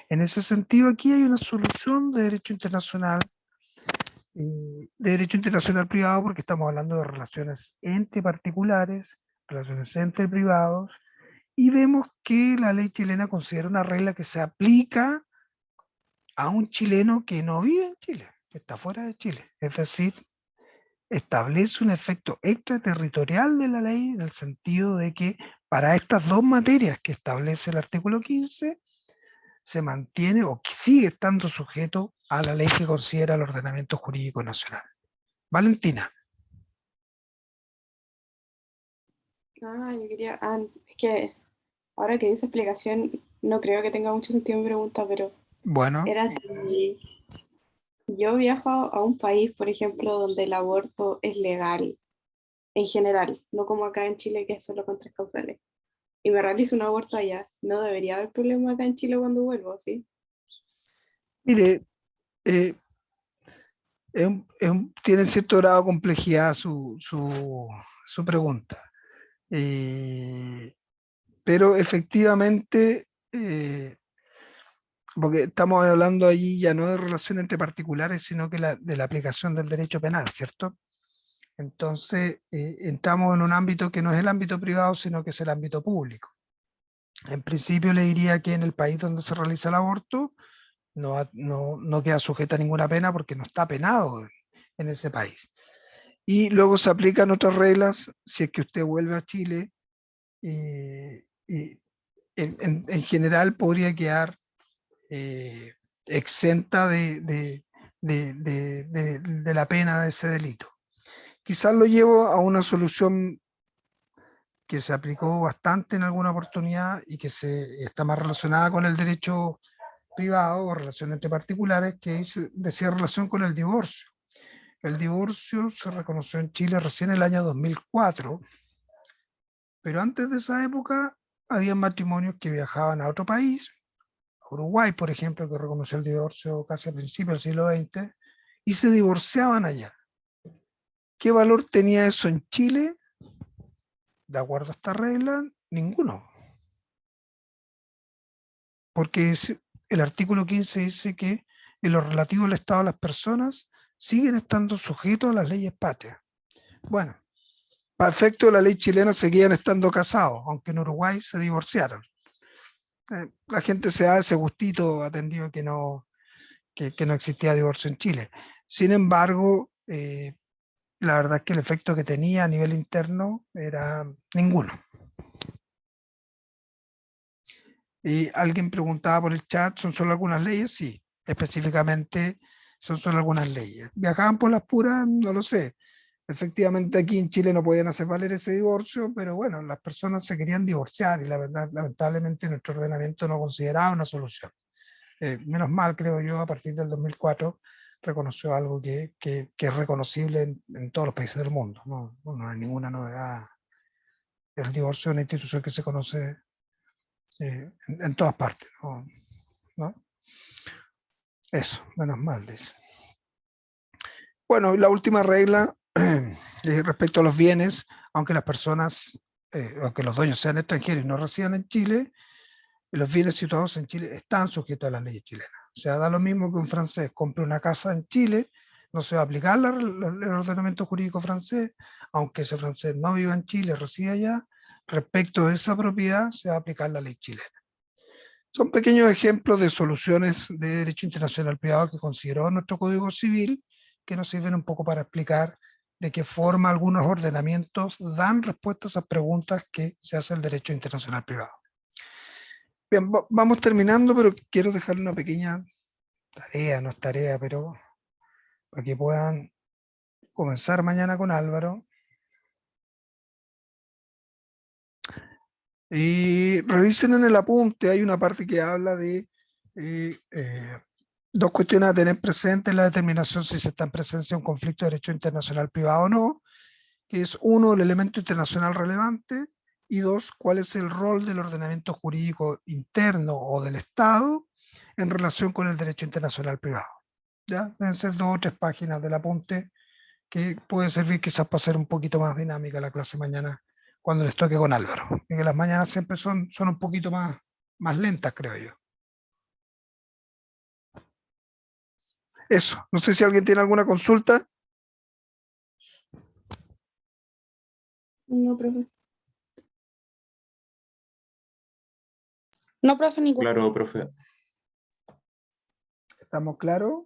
En ese sentido, aquí hay una solución de derecho internacional privado, porque estamos hablando de relaciones entre particulares, relaciones entre privados, y vemos que la ley chilena considera una regla que se aplica a un chileno que no vive en Chile, que está fuera de Chile. Es decir, establece un efecto extraterritorial de la ley en el sentido de que para estas dos materias que establece el artículo 15, se mantiene o sigue estando sujeto a la ley que considera el ordenamiento jurídico nacional. Valentina. Yo quería, es que ahora que hice explicación, no creo que tenga mucho sentido mi pregunta, pero Bueno, era si yo viajo a un país, por ejemplo, donde el aborto es legal, en general, no como acá en Chile, que es solo con 3 causales, y me realizo un aborto allá, no debería haber problema acá en Chile cuando vuelvo, ¿sí? mire, tiene cierto grado de complejidad su pregunta. Pero efectivamente, porque estamos hablando allí ya no de relación entre particulares, sino que de la aplicación del derecho penal, ¿cierto? Entonces, entramos en un ámbito que no es el ámbito privado, sino que es el ámbito público. En principio le diría que en el país donde se realiza el aborto no queda sujeta a ninguna pena porque no está penado en ese país. Y luego se aplican otras reglas si es que usted vuelve a Chile, y en general podría quedar exenta de la pena de ese delito. Quizás lo llevo a una solución que se aplicó bastante en alguna oportunidad y que está más relacionada con el derecho privado o relación entre particulares, que decía relación con el divorcio. El divorcio se reconoció en Chile recién en el año 2004, pero antes de esa época había matrimonios que viajaban a otro país, Uruguay, por ejemplo, que reconoció el divorcio casi a principios del siglo XX, y se divorciaban allá. ¿Qué valor tenía eso en Chile? De acuerdo a esta regla, ninguno. Porque el artículo 15 dice que en lo relativo al estado de las personas siguen estando sujetos a las leyes patrias. Bueno, para efecto de la ley chilena seguían estando casados, aunque en Uruguay se divorciaron. La gente se da ese gustito atendido que no existía divorcio en Chile. Sin embargo, la verdad es que el efecto que tenía a nivel interno era ninguno. Y alguien preguntaba por el chat, ¿son solo algunas leyes? Sí, específicamente son solo algunas leyes. ¿Viajaban por las puras? No lo sé. Efectivamente aquí en Chile no podían hacer valer ese divorcio, pero bueno, las personas se querían divorciar y la verdad, lamentablemente nuestro ordenamiento no consideraba una solución. Menos mal, creo yo, a partir del 2004 reconoció algo que es reconocible en todos los países del mundo. No hay ninguna novedad. El divorcio es una institución que se conoce en todas partes, ¿no? Eso, menos mal, dice. Bueno, la última regla Respecto a los bienes, aunque las personas, aunque los dueños sean extranjeros y no residan en Chile, los bienes situados en Chile están sujetos a las leyes chilenas. O sea, da lo mismo que un francés compre una casa en Chile, no se va a aplicar el ordenamiento jurídico francés, aunque ese francés no viva en Chile, resida allá, respecto de esa propiedad se va a aplicar la ley chilena. Son pequeños ejemplos de soluciones de derecho internacional privado que consideró nuestro Código Civil, que nos sirven un poco para explicar de qué forma algunos ordenamientos dan respuestas a preguntas que se hace el derecho internacional privado. Bien, vamos terminando, pero quiero dejar una pequeña tarea, no es tarea, pero para que puedan comenzar mañana con Álvaro. Y revisen en el apunte, hay una parte que habla de dos cuestiones a tener presente en la determinación si se está en presencia de un conflicto de derecho internacional privado o no, que es uno, el elemento internacional relevante, y dos, cuál es el rol del ordenamiento jurídico interno o del Estado en relación con el derecho internacional privado. ¿Ya? Deben ser 2 o 3 páginas del apunte que puede servir quizás para hacer un poquito más dinámica la clase mañana cuando les toque con Álvaro. Y que las mañanas siempre son un poquito más lentas, creo yo. Eso, no sé si alguien tiene alguna consulta. No, profe. No, profe, ningún. Claro, profe. ¿Estamos claros?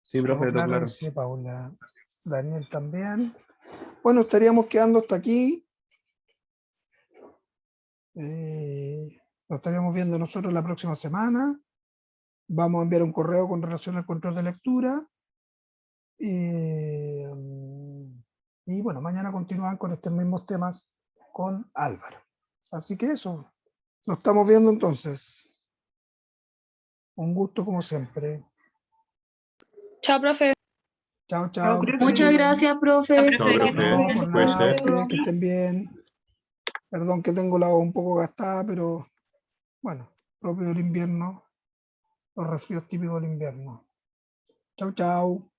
Sí, profe, todo claro. Sí, Paula. Daniel también. Bueno, estaríamos quedando hasta aquí. Nos estaríamos viendo nosotros la próxima semana. Vamos a enviar un correo con relación al control de lectura. Y bueno, mañana continúan con estos mismos temas con Álvaro. Así que eso. Nos estamos viendo entonces. Un gusto como siempre. Chao, profe. Chao, chao. que estén Muchas bien. gracias, profe. Chao, profe. No, por nada, Cuídese. que estén bien. Perdón que tengo la voz un poco gastada, pero bueno, propio del invierno, los resfríos típicos del invierno. Chau, chau.